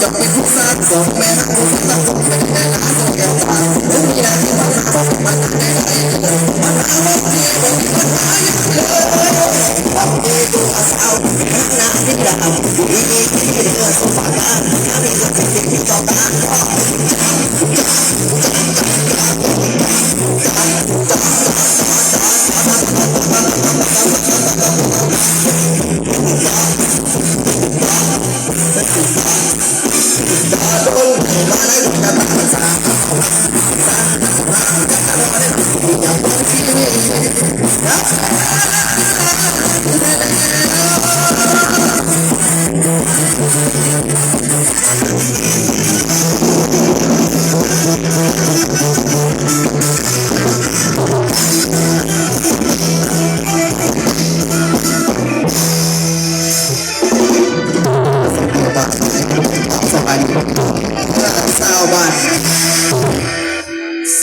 จะเป็นผู้สร้างสมแม่ผู้สร้างสมเป็นแม่ล้านแก่ตาผู้มีแรงที่มันสร้างมันได้มันเอาไว้ที่มันมันหายเลยความดีตัวเอาหน้าที่ดำดีที่เกิดสมบัติอันนี้ก็เป็นสิ่งที่ต้องการ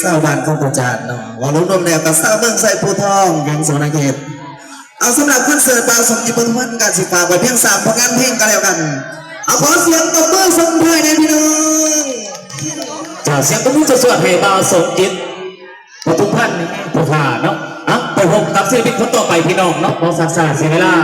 เศร้าบ้านของประจานเนาะว่าลุงนมแนวกับเศร้าเมืองใส่ผู้ทองยังสวนเขตเอาสำหรับคอนเสิร์ตบางสมจิตบุญพันธ์การสิฝากไว้เพียง3ผลงานเพลงกันแล้วกันเอาขอเสียงตบมือส่งท้ายในพี่น้องจากเสียงตบมือสดๆให้บางสมจิตบุญพันธ์ผู้ผ่าเนาะไปพบกับศิลปินคนต่อไปพี่น้องเนาะบอสซาเสียเวลา